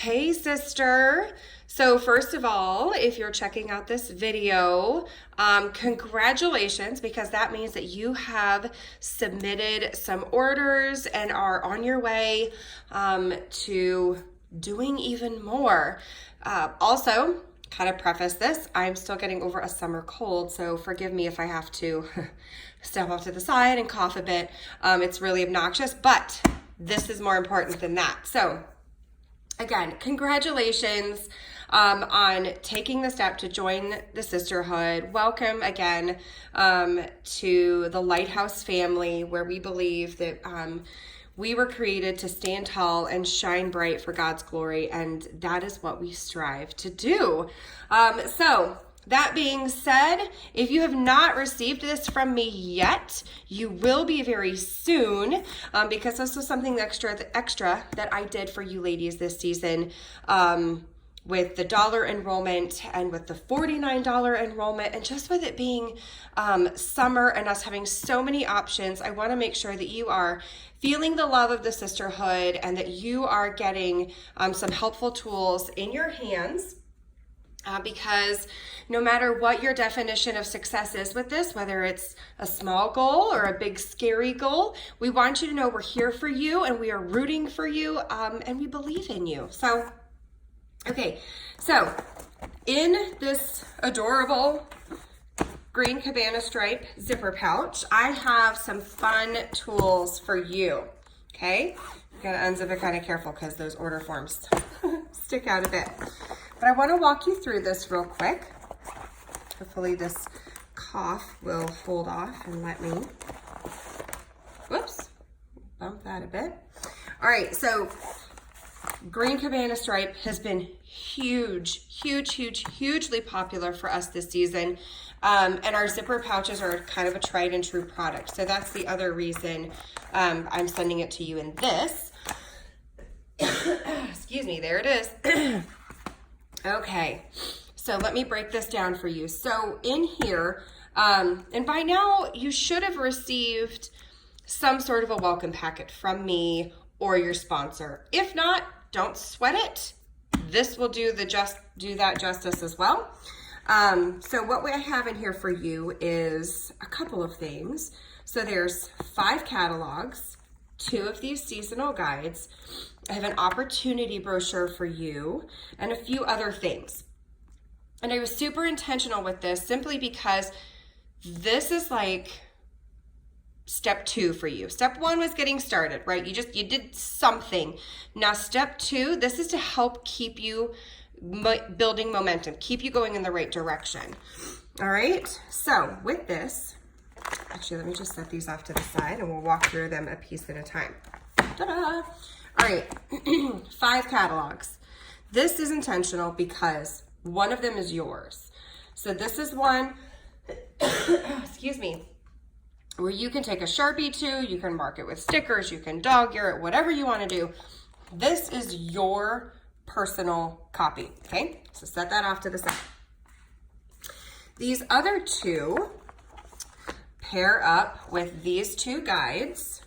Hey, sister. So first of all, if you're checking out this video, congratulations, because that means that you have submitted some orders and are on your way to doing even more. Also, kind of preface this, I'm still getting over a summer cold, so forgive me if I have to step off to the side and cough a bit. It's really obnoxious, but this is more important than that. So again, congratulations on taking the step to join the sisterhood. Welcome again to the Lighthouse family, where we believe that we were created to stand tall and shine bright for God's glory, and that is what we strive to do. So that being said, if you have not received this from me yet, you will be very soon, because this was something extra that I did for you ladies this season, with the $1 enrollment and with the $49 enrollment, and just with it being summer and us having so many options. I want to make sure that you are feeling the love of the sisterhood and that you are getting some helpful tools in your hands. Because no matter what your definition of success is with this, whether it's a small goal or a big scary goal, we want you to know we're here for you and we are rooting for you, and we believe in you. So, okay, so in this adorable green cabana stripe zipper pouch, I have some fun tools for you, okay? I'm gonna unzip it kind of careful because those order forms stick out a bit. But I want to walk you through this real quick. Hopefully this cough will hold off and let me, whoops, bump that a bit. All right, so green cabana stripe has been hugely popular for us this season. And our zipper pouches are kind of a tried and true product. So that's the other reason I'm sending it to you in this. Excuse me, there it is. Okay, so let me break this down for you. So in here, and by now you should have received some sort of a welcome packet from me or your sponsor. If not, don't sweat it. This will do that justice as well. So what I have in here for you is a couple of things. So there's 5 catalogs, 2 of these seasonal guides. I have an opportunity brochure for you and a few other things. And I was super intentional with this simply because this is like step 2 for you. Step 1 was getting started, right? You did something. Now step 2, this is to help keep you building momentum, keep you going in the right direction. All right, so with this, actually, let me just set these off to the side and we'll walk through them a piece at a time. Ta-da! All right, 5 catalogs. This is intentional because one of them is yours. So this is one, excuse me, where you can take a Sharpie to, you can mark it with stickers, you can dog ear it, whatever you want to do. This is your personal copy, okay? So set that off to the side. These other 2 pair up with these 2 guides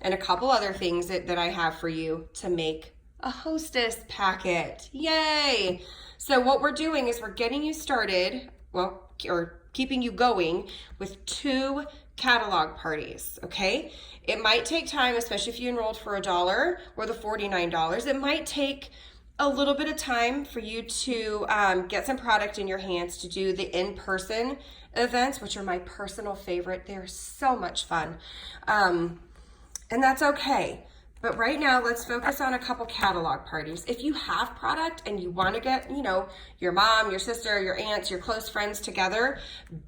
and a couple other things that I have for you to make a hostess packet. Yay! So what we're doing is we're getting you started, well, or keeping you going with 2 catalog parties, okay? It might take time, especially if you enrolled for $1 or the $49. It might take a little bit of time for you to get some product in your hands to do the in-person events, which are my personal favorite. They're so much fun. And that's okay. But right now, let's focus on a couple catalog parties. If you have product and you want to get, your mom, your sister, your aunts, your close friends together,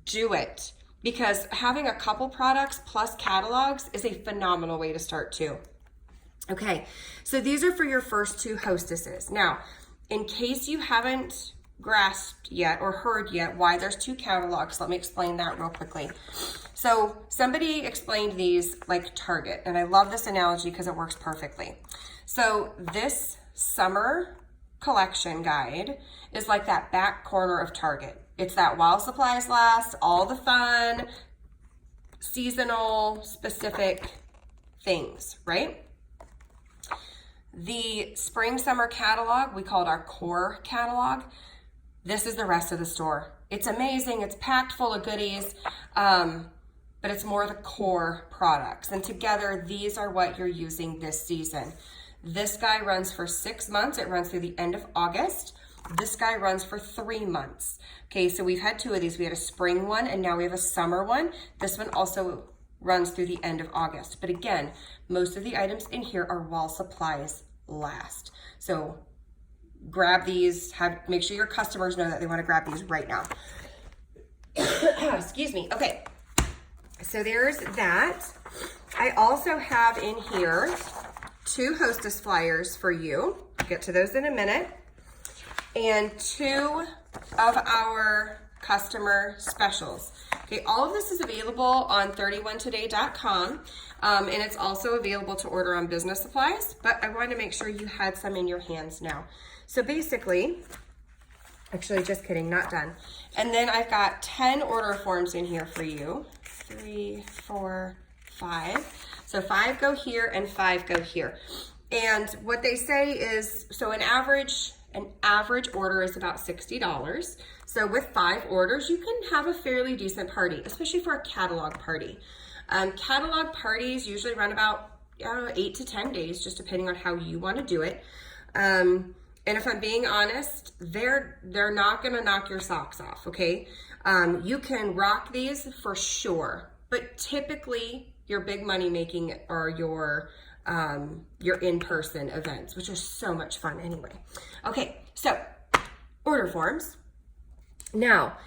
do it. Because having a couple products plus catalogs is a phenomenal way to start too. Okay, so these are for your first 2 hostesses. Now, in case you haven't grasped yet or heard yet why there's 2 catalogs, let me explain that real quickly. So somebody explained these like Target, and I love this analogy because it works perfectly. So this summer collection guide is like that back corner of Target. It's that while supplies last, all the fun, seasonal specific things, right? The spring summer catalog, we call it our core catalog. This is the rest of the store. It's amazing. It's packed full of goodies, but it's more the core products. And together, these are what you're using this season. This guy runs for 6 months. It runs through the end of August. This guy runs for 3 months. Okay, so we've had 2 of these. We had a spring one and now we have a summer one. This one also runs through the end of August. But again, most of the items in here are while supplies last. So grab these, make sure your customers know that they want to grab these right now. Excuse me. Okay, so there's that. I also have in here 2 Hostess flyers for you. I'll get to those in a minute. And 2 of our customer specials. Okay, all of this is available on 31today.com, and it's also available to order on Business Supplies, but I wanted to make sure you had some in your hands now. So basically, actually just kidding, not done. And then I've got 10 order forms in here for you. 3, 4, 5. So 5 go here and 5 go here. And what they say is, so an average order is about $60. So with 5 orders, you can have a fairly decent party, especially for a catalog party. Catalog parties usually run about 8 to 10 days, just depending on how you want to do it. And if I'm being honest, they're not going to knock your socks off, okay? You can rock these for sure, but typically your big money making are your in-person events, which are so much fun anyway. Okay, so order forms. Now,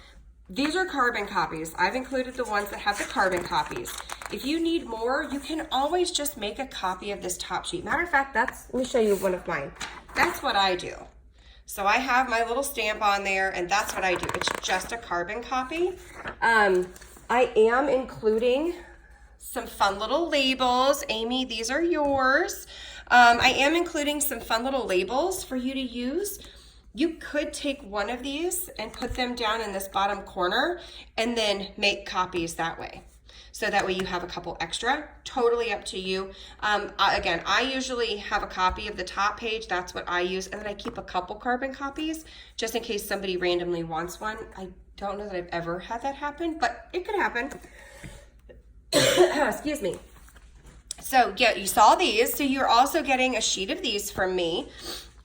these are carbon copies. I've included the ones that have the carbon copies. If you need more, you can always just make a copy of this top sheet. Matter of fact, let me show you one of mine. That's what I do. So I have my little stamp on there, and that's what I do. It's just a carbon copy. I am including some fun little labels. Amy, these are yours. I am including some fun little labels for you to use. You could take one of these and put them down in this bottom corner and then make copies that way. So that way you have a couple extra, totally up to you. Again, I usually have a copy of the top page. That's what I use. And then I keep a couple carbon copies just in case somebody randomly wants one. I don't know that I've ever had that happen, but it could happen. Excuse me. So yeah, you saw these. So you're also getting a sheet of these from me,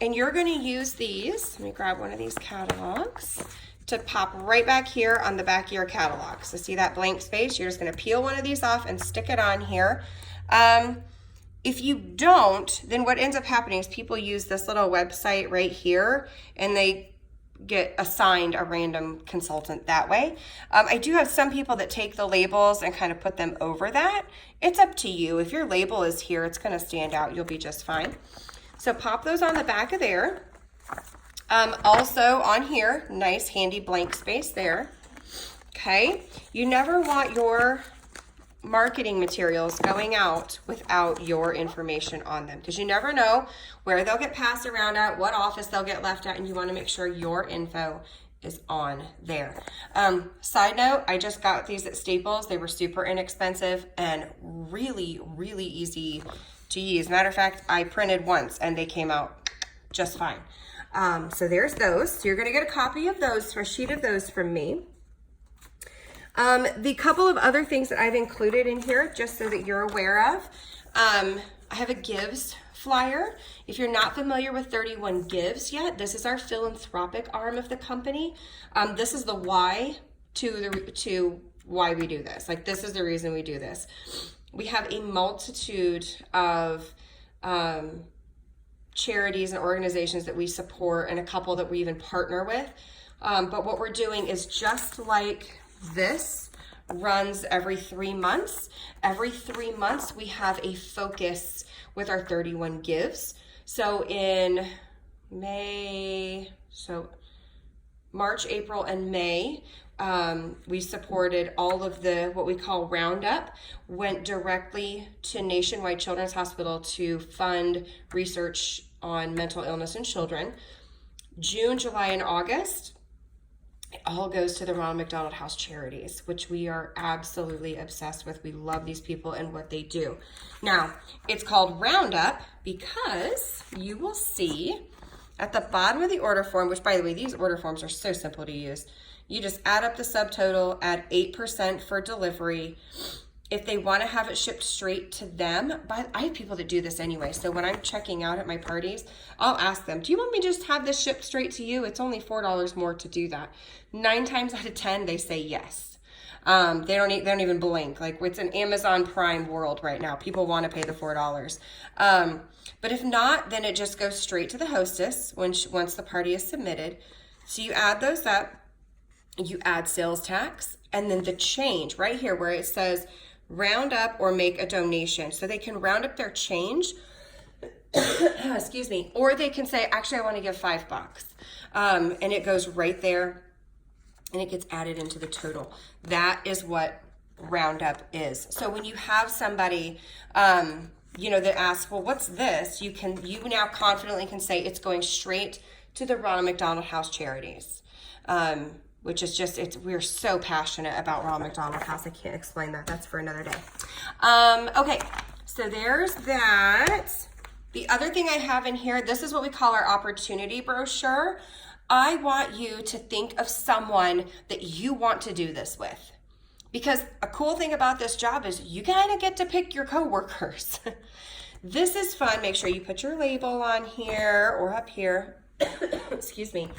and you're going to use these. Let me grab one of these catalogs to pop right back here on the back of your catalog. So see that blank space? You're just going to peel one of these off and stick it on here. If you don't, then what ends up happening is people use this little website right here, and they get assigned a random consultant that way. I do have some people that take the labels and kind of put them over that. It's up to you. If your label is here, it's going to stand out. You'll be just fine. So pop those on the back of there. Also on here, nice handy blank space there. Okay. You never want your marketing materials going out without your information on them, because you never know where they'll get passed around at, what office they'll get left at, and you want to make sure your info is on there. Side note, I just got these at Staples. They were super inexpensive and really, really easy to use. Matter of fact, I printed once and they came out just fine. So there's those. So you're going to get a copy of those, for a sheet of those from me. The couple of other things that I've included in here, just so that you're aware of, I have a Gives flyer. If you're not familiar with 31 Gives yet, this is our philanthropic arm of the company. This is the why to why we do this. Like, this is the reason we do this. We have a multitude of charities and organizations that we support, and a couple that we even partner with. But what we're doing is just like this runs every 3 months. Every 3 months, we have a focus with our 31 Gives. So in March, April, and May, we supported all of the, what we call Roundup, went directly to Nationwide Children's Hospital to fund research on mental illness in children. June, July, and August, It all goes to the Ronald McDonald House Charities, which we are absolutely obsessed with. We love these people and what they do. Now, it's called Roundup because you will see at the bottom of the order form, which, by the way, these order forms are so simple to use. You just add up the subtotal, add 8% for delivery. If they want to have it shipped straight to them, but I have people that do this anyway. So when I'm checking out at my parties, I'll ask them, do you want me to just have this shipped straight to you? It's only $4 more to do that. 9 times out of 10, they say yes. They don't even blink. Like, it's an Amazon Prime world right now. People want to pay the $4. But if not, then it just goes straight to the hostess once the party is submitted. So you add those up, you add sales tax, and then the change right here where it says round up or make a donation. So they can round up their change, excuse me, or they can say, actually, I want to give $5. And it goes right there and it gets added into the total. That is what roundup is. So when you have somebody, that asks, well, what's this? You now confidently can say it's going straight to the Ronald McDonald House Charities. Which is just, we're so passionate about Ronald McDonald House. I can't explain that. That's for another day. Okay, so there's that. The other thing I have in here, this is what we call our opportunity brochure. I want you to think of someone that you want to do this with. Because a cool thing about this job is you kind of get to pick your coworkers. This is fun. Make sure you put your label on here or up here. Excuse me.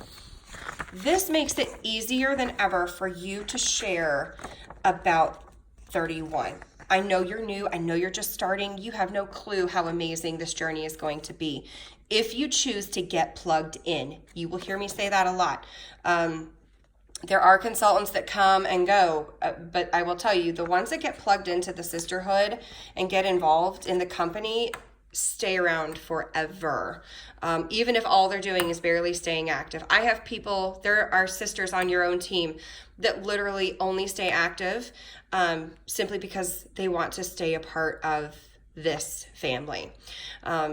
This makes it easier than ever for you to share about 31. I know you're new. I know you're just starting. You have no clue how amazing this journey is going to be. If you choose to get plugged in, you will hear me say that a lot. There are consultants that come and go, but I will tell you, the ones that get plugged into the sisterhood and get involved in the company stay around forever. Even if all they're doing is barely staying active. I have people, there are sisters on your own team that literally only stay active simply because they want to stay a part of this family.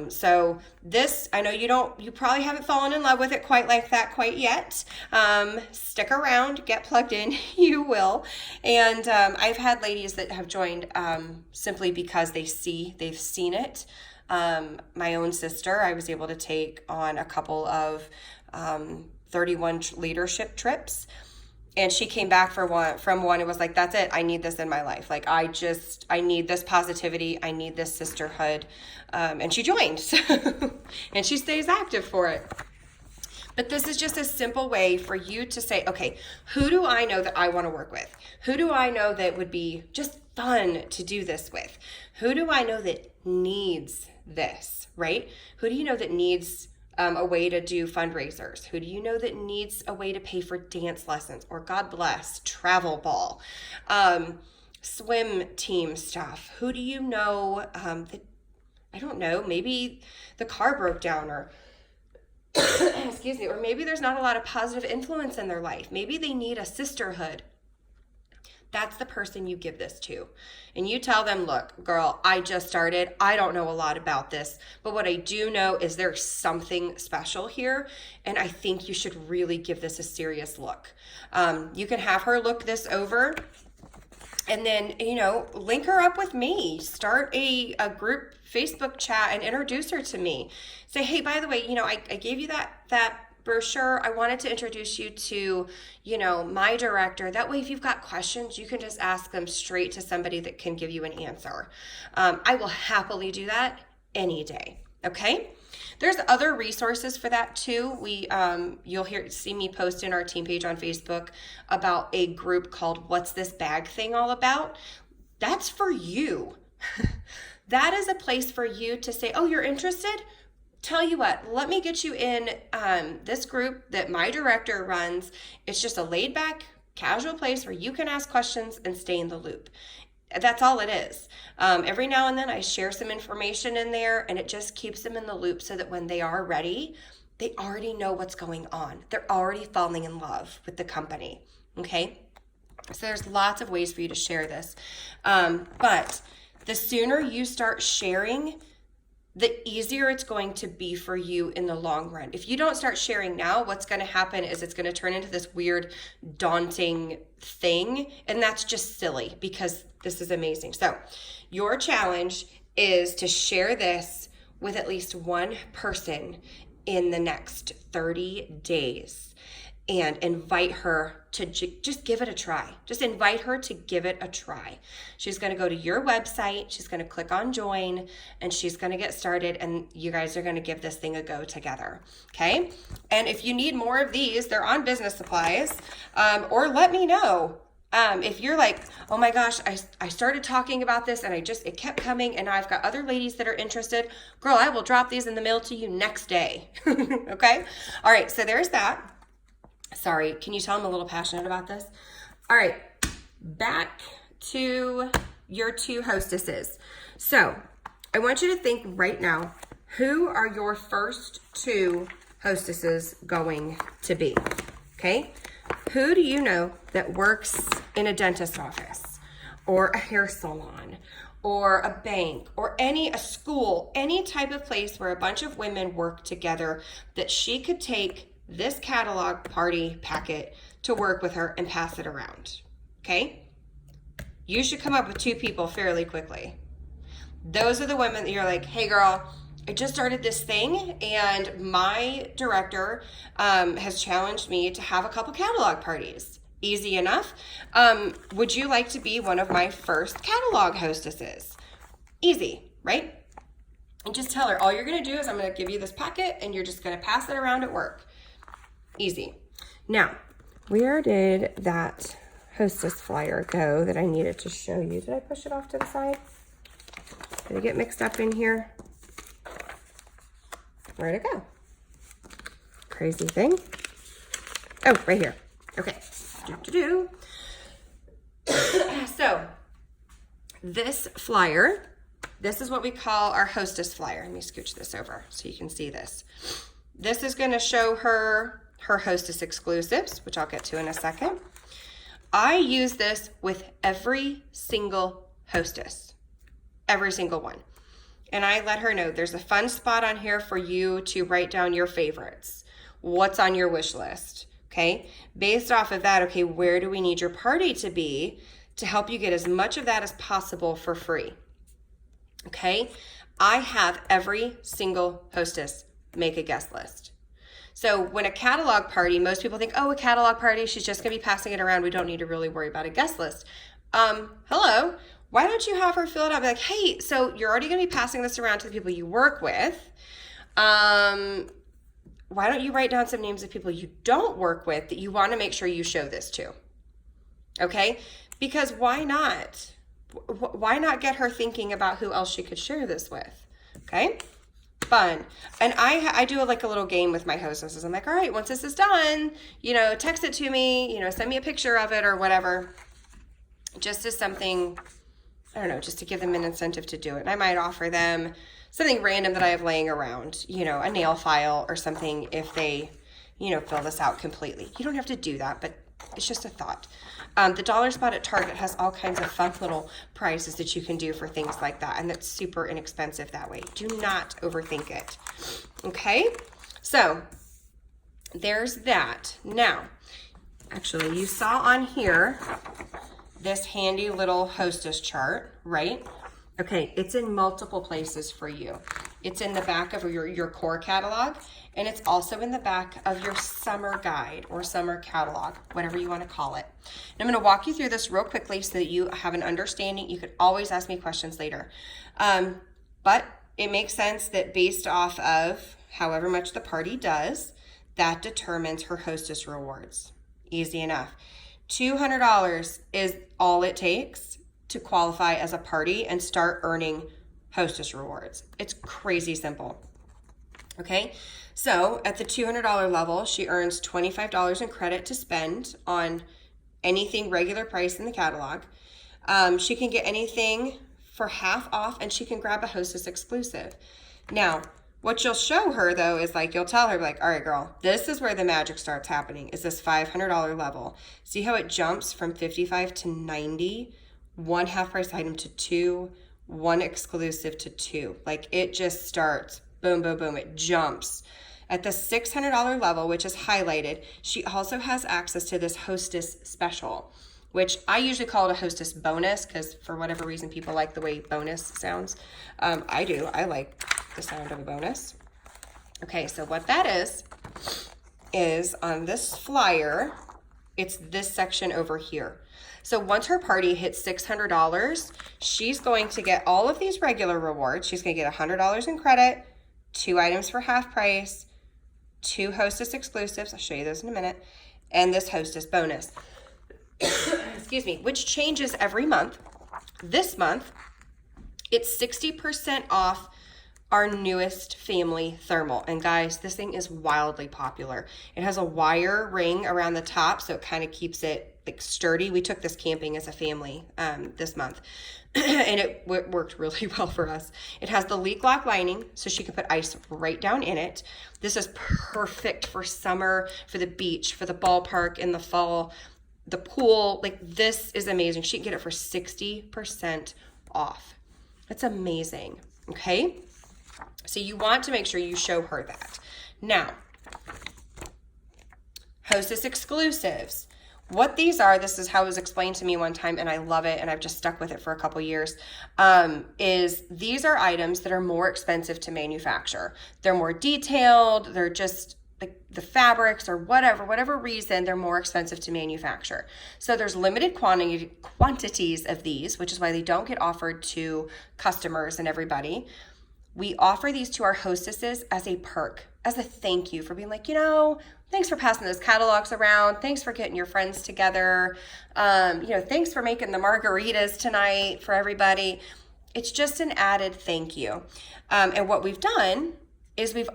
So this, I know you probably haven't fallen in love with it quite like that quite yet. Stick around, get plugged in, you will. And I've had ladies that have joined simply because they've seen it. My own sister, I was able to take on a couple of 31 leadership trips, and she came back from one. It was like, that's it. I need this in my life. Like, I need this positivity. I need this sisterhood. And she joined and she stays active for it. But this is just a simple way for you to say, okay, who do I know that I want to work with? Who do I know that would be just fun to do this with? Who do I know that needs this, right? Who do you know that needs a way to do fundraisers? Who do you know that needs a way to pay for dance lessons or, God bless, travel ball, swim team stuff? Who do you know that, I don't know, maybe the car broke down or excuse me, or maybe there's not a lot of positive influence in their life. Maybe they need a sisterhood. That's the person you give this to. And you tell them, look, girl, I just started. I don't know a lot about this, but what I do know is there's something special here, and I think you should really give this a serious look. You can have her look this over, and then, link her up with me. Start a group Facebook chat and introduce her to me. Say, hey, by the way, I gave you that brochure. I wanted to introduce you to, my director. That way, if you've got questions, you can just ask them straight to somebody that can give you an answer. I will happily do that any day. Okay. There's other resources for that too. You'll see me post in our team page on Facebook about a group called What's This Bag Thing All About? That's for you. That is a place for you to say, oh, you're interested? Tell you what, let me get you in this group that my director runs. It's just a laid back, casual place where you can ask questions and stay in the loop. That's all it is. Every now and then I share some information in there, and it just keeps them in the loop so that when they are ready, they already know what's going on. They're already falling in love with the company. Okay? So there's lots of ways for you to share this. But the sooner you start sharing, the easier it's going to be for you in the long run. If you don't start sharing now, what's going to happen is it's going to turn into this weird, daunting thing. And that's just silly because this is amazing. So your challenge is to share this with at least one person in the next 30 days and invite her to just give it a try. Just invite her to give it a try. She's going to go to your website. She's going to click on join and she's going to get started, and you guys are going to give this thing a go together. Okay. And if you need more of these, they're on Business Supplies, or let me know. If you're like, oh my gosh, I started talking about this and it kept coming and now I've got other ladies that are interested, girl, I will drop these in the mail to you next day. Okay. All right. So there's that. Sorry. Can you tell I'm a little passionate about this? All right. Back to your 2 hostesses. So I want you to think right now, who are your first 2 hostesses going to be? Okay. Who do you know that works in a dentist's office or a hair salon or a bank or a school, any type of place where a bunch of women work together that she could take this catalog party packet to work with her and pass it around? Okay? You should come up with 2 people fairly quickly. Those are the women that you're like, hey girl, I just started this thing and my director has challenged me to have a couple catalog parties. Easy enough. Would you like to be one of my first catalog hostesses? Easy, right? And just tell her, all you're going to do is I'm going to give you this packet and you're just going to pass it around at work. Easy. Now, where did that hostess flyer go that I needed to show you? Did I push it off to the side? Did it get mixed up in here? Where'd it go? Crazy thing. Oh, right here. Okay. So this flyer, this is what we call our hostess flyer. Let me scooch this over so you can see this. This is going to show her hostess exclusives, which I'll get to in a second. I use this with every single hostess, every single one. And I let her know there's a fun spot on here for you to write down your favorites. What's on your wish list? Okay. Based off of that, okay, where do we need your party to be to help you get as much of that as possible for free? Okay. I have every single hostess make a guest list. So when a catalog party, most people think, oh, a catalog party, she's just going to be passing it around. We don't need to really worry about a guest list. Hello. Why don't you have her fill it out? Be like, hey, so you're already going to be passing this around to the people you work with. Why don't you write down some names of people you don't work with that you want to make sure you show this to? Okay? Because why not? Why not get her thinking about who else she could share this with? Okay? Fun. And I do like a little game with my hostesses. I'm like, all right, once this is done, text it to me, send me a picture of it or whatever. Just as something, I don't know, just to give them an incentive to do it. And I might offer them something random that I have laying around, a nail file or something if they, fill this out completely. You don't have to do that, but it's just a thought. The dollar spot at Target has all kinds of fun little prizes that you can do for things like that. And that's super inexpensive that way. Do not overthink it. Okay. So there's that. Now, actually you saw on here this handy little hostess chart, right? Okay, it's in multiple places for you. It's in the back of your core catalog, and it's also in the back of your summer guide or summer catalog, whatever you want to call it. And I'm going to walk you through this real quickly so that you have an understanding. You could always ask me questions later. But it makes sense that based off of however much the party does, that determines her hostess rewards. Easy enough. $200 is all it takes to qualify as a party and start earning hostess rewards. It's crazy simple. Okay, so at the $200 level, she earns $25 in credit to spend on anything regular price in the catalog. She can get anything for half off, and she can grab a hostess exclusive. Now, what you'll show her though is you'll tell her all right, girl, this is where the magic starts happening, is this $500 level. See how it jumps from $55 to $90, one half price item to $2, one exclusive to two. Like it just starts, boom, boom, boom, it jumps. At the $600 level, which is highlighted, she also has access to this hostess special, which I usually call it a hostess bonus because for whatever reason, people like the way bonus sounds. I do. I like the sound of a bonus. Okay, so what that is on this flyer, it's this section over here. So once her party hits $600, she's going to get all of these regular rewards. She's going to get $100 in credit, 2 items for half price, 2 hostess exclusives. I'll show you those in a minute. And this hostess bonus, excuse me, which changes every month. This month, it's 60% off our newest family thermal. And guys, this thing is wildly popular. It has a wire ring around the top, so it kind of keeps it like sturdy. We took this camping as a family this month, and it worked really well for us. It has the leak lock lining, so she can put ice right down in it. This is perfect for summer, for the beach, for the ballpark in the fall, the pool. Like this is amazing. She can get it for 60% off. That's amazing. Okay. So you want to make sure you show her that. Now, hostess exclusives. What these are, this is how it was explained to me one time, and I love it, and I've just stuck with it for a couple years, is these are items that are more expensive to manufacture. They're more detailed, they're just like the fabrics or whatever reason, they're more expensive to manufacture. So there's limited quantities of these, which is why they don't get offered to customers and everybody. We offer these to our hostesses as a perk, as a thank you for being like, thanks for passing those catalogs around. Thanks for getting your friends together. Thanks for making the margaritas tonight for everybody. It's just an added thank you. And what we've done is we're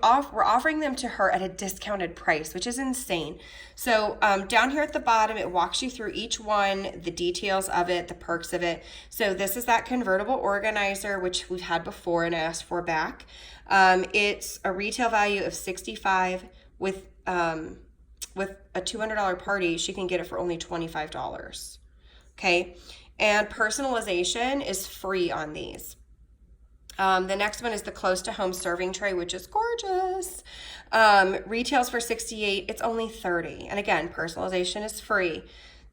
offering them to her at a discounted price, which is insane. So down here at the bottom, it walks you through each one, the details of it, the perks of it. So this is that convertible organizer, which we've had before and asked for back. It's a retail value of $65 with a $200 party. She can get it for only $25. Okay. And personalization is free on these. The next one is the close to home serving tray, which is gorgeous. Retails for $68. It's only $30. And again, personalization is free.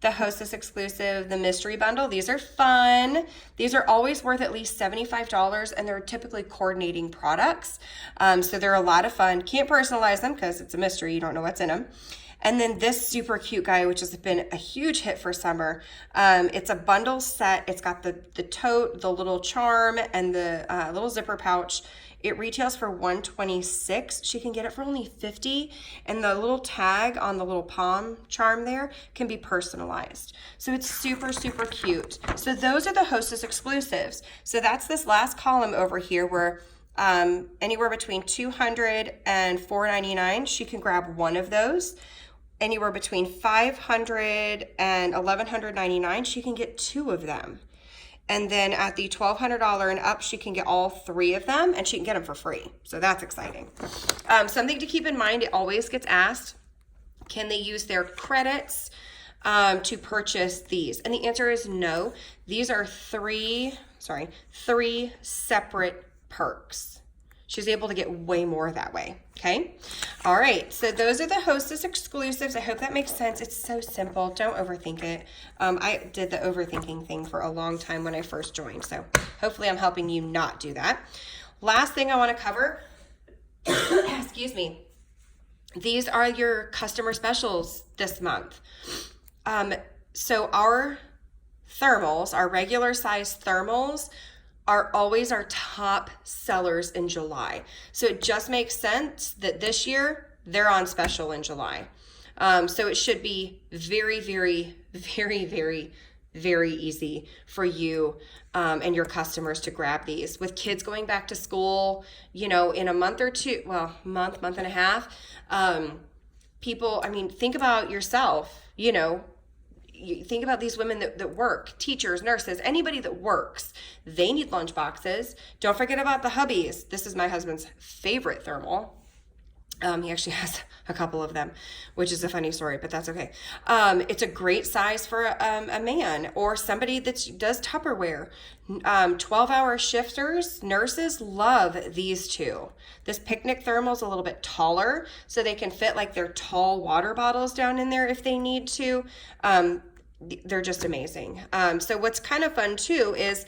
The hostess exclusive, the mystery bundle, these are fun. These are always worth at least $75, and they're typically coordinating products. So they're a lot of fun. Can't personalize them because it's a mystery. You don't know what's in them. And then this super cute guy, which has been a huge hit for summer. It's a bundle set. It's got the tote, the little charm, and the little zipper pouch. It retails for $126. She can get it for only $50. And the little tag on the little palm charm there can be personalized. So it's super, super cute. So those are the hostess exclusives. So that's this last column over here where anywhere between $200 and $499, she can grab one of those. Anywhere between $500 and $1,199, she can get 2 of them. And then at the $1,200 and up, she can get all 3 of them, and she can get them for free. So that's exciting. Something to keep in mind, it always gets asked, can they use their credits to purchase these? And the answer is no. These are 3 separate perks. She's able to get way more that way, okay? All right, so those are the hostess exclusives. I hope that makes sense. It's so simple. Don't overthink it. I did the overthinking thing for a long time when I first joined, so hopefully I'm helping you not do that. Last thing I want to cover, excuse me, these are your customer specials this month. So our thermals, our regular size thermals, are always our top sellers in July. So it just makes sense that this year they're on special in July. So it should be very, very, very, very, very easy for you and your customers to grab these. With kids going back to school, in a month or two, month and a half, think about yourself, you think about these women that work, teachers, nurses, anybody that works, they need lunch boxes. Don't forget about the hubbies. This is my husband's favorite thermal. He actually has a couple of them, which is a funny story, but that's okay. It's a great size for a man or somebody that does Tupperware. 12-hour shifters, nurses love these two. This picnic thermal is a little bit taller, so they can fit like their tall water bottles down in there if they need to. They're just amazing. So what's kind of fun too is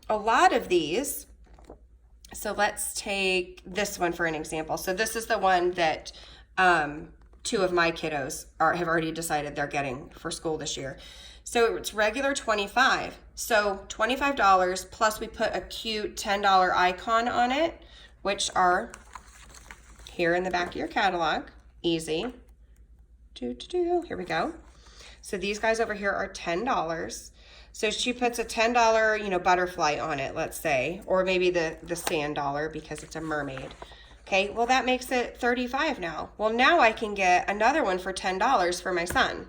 a lot of these. So let's take this one for an example. So this is the one that two of my kiddos have already decided they're getting for school this year. So it's regular $25. So $25 plus we put a cute $10 icon on it, which are here in the back of your catalog. Easy. Here we go. So these guys over here are $10. So she puts a $10, butterfly on it, let's say, or maybe the sand dollar because it's a mermaid. Okay, well that makes it $35 now. Well, now I can get another one for $10 for my son.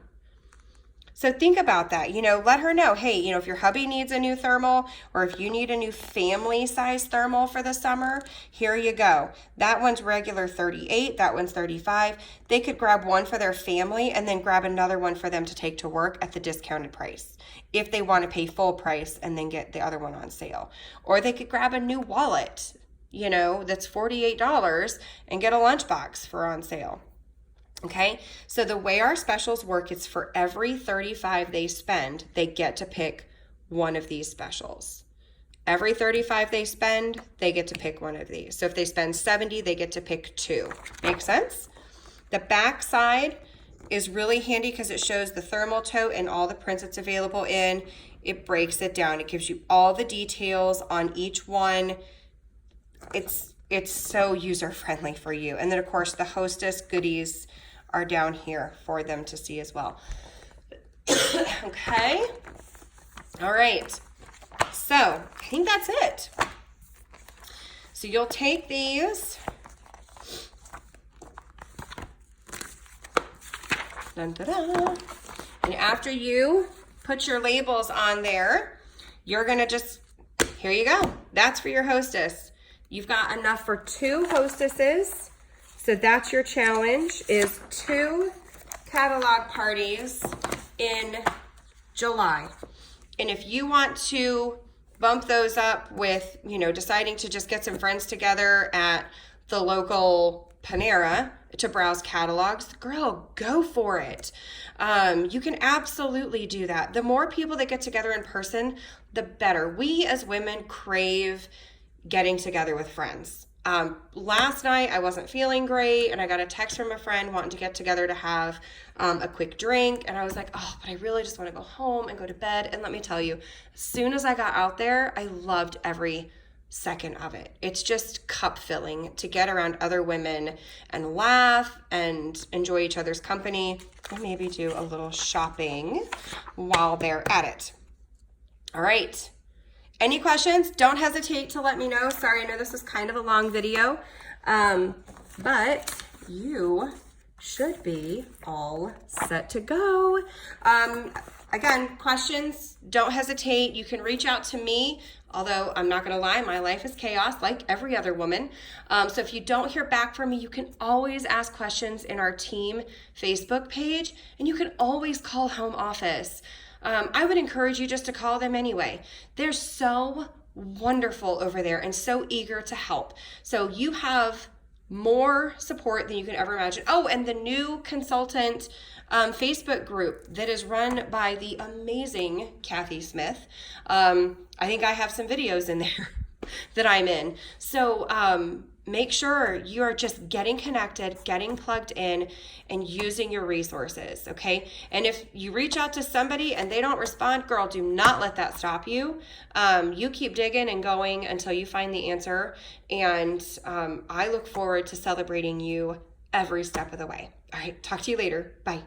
So think about that, let her know, hey, if your hubby needs a new thermal or if you need a new family size thermal for the summer, here you go. That one's regular $38, that one's $35. They could grab one for their family and then grab another one for them to take to work at the discounted price if they want to pay full price and then get the other one on sale. Or they could grab a new wallet, that's $48 and get a lunchbox for on sale. Okay, so the way our specials work is for every $35 they spend, they get to pick one of these specials. Every $35 they spend, they get to pick one of these. So if they spend $70, they get to pick two. Make sense? The back side is really handy because it shows the thermal tote and all the prints it's available in. It breaks it down. It gives you all the details on each one. It's so user-friendly for you. And then, of course, the Hostess goodies are down here for them to see as well. Okay. All right. So I think that's it. So you'll take these. Dun, da, da. And after you put your labels on there, you're going to just, here you go. That's for your Hostess. You've got enough for 2 Hostesses. So that's your challenge, is 2 catalog parties in July. And if you want to bump those up with, deciding to just get some friends together at the local Panera to browse catalogs, girl, go for it. You can absolutely do that. The more people that get together in person, the better. We as women crave getting together with friends. Last night I wasn't feeling great and I got a text from a friend wanting to get together to have a quick drink, and I was like, oh, but I really just want to go home and go to bed. And let me tell you, as soon as I got out there, I loved every second of it. It's just cup filling to get around other women and laugh and enjoy each other's company and maybe do a little shopping while they're at it. All right. Any questions? Don't hesitate to let me know. Sorry, I know this was kind of a long video, but you should be all set to go. Again, questions, don't hesitate. You can reach out to me, although I'm not going to lie, my life is chaos like every other woman. So if you don't hear back from me, you can always ask questions in our team Facebook page, and you can always call home office. I would encourage you just to call them anyway. They're so wonderful over there and so eager to help. So you have more support than you can ever imagine. Oh, and the new consultant Facebook group that is run by the amazing Kathy Smith. I think I have some videos in there that I'm in. So make sure you are just getting connected, getting plugged in, and using your resources, okay? And if you reach out to somebody and they don't respond, girl, do not let that stop you. You keep digging and going until you find the answer. And I look forward to celebrating you every step of the way. All right, talk to you later. Bye.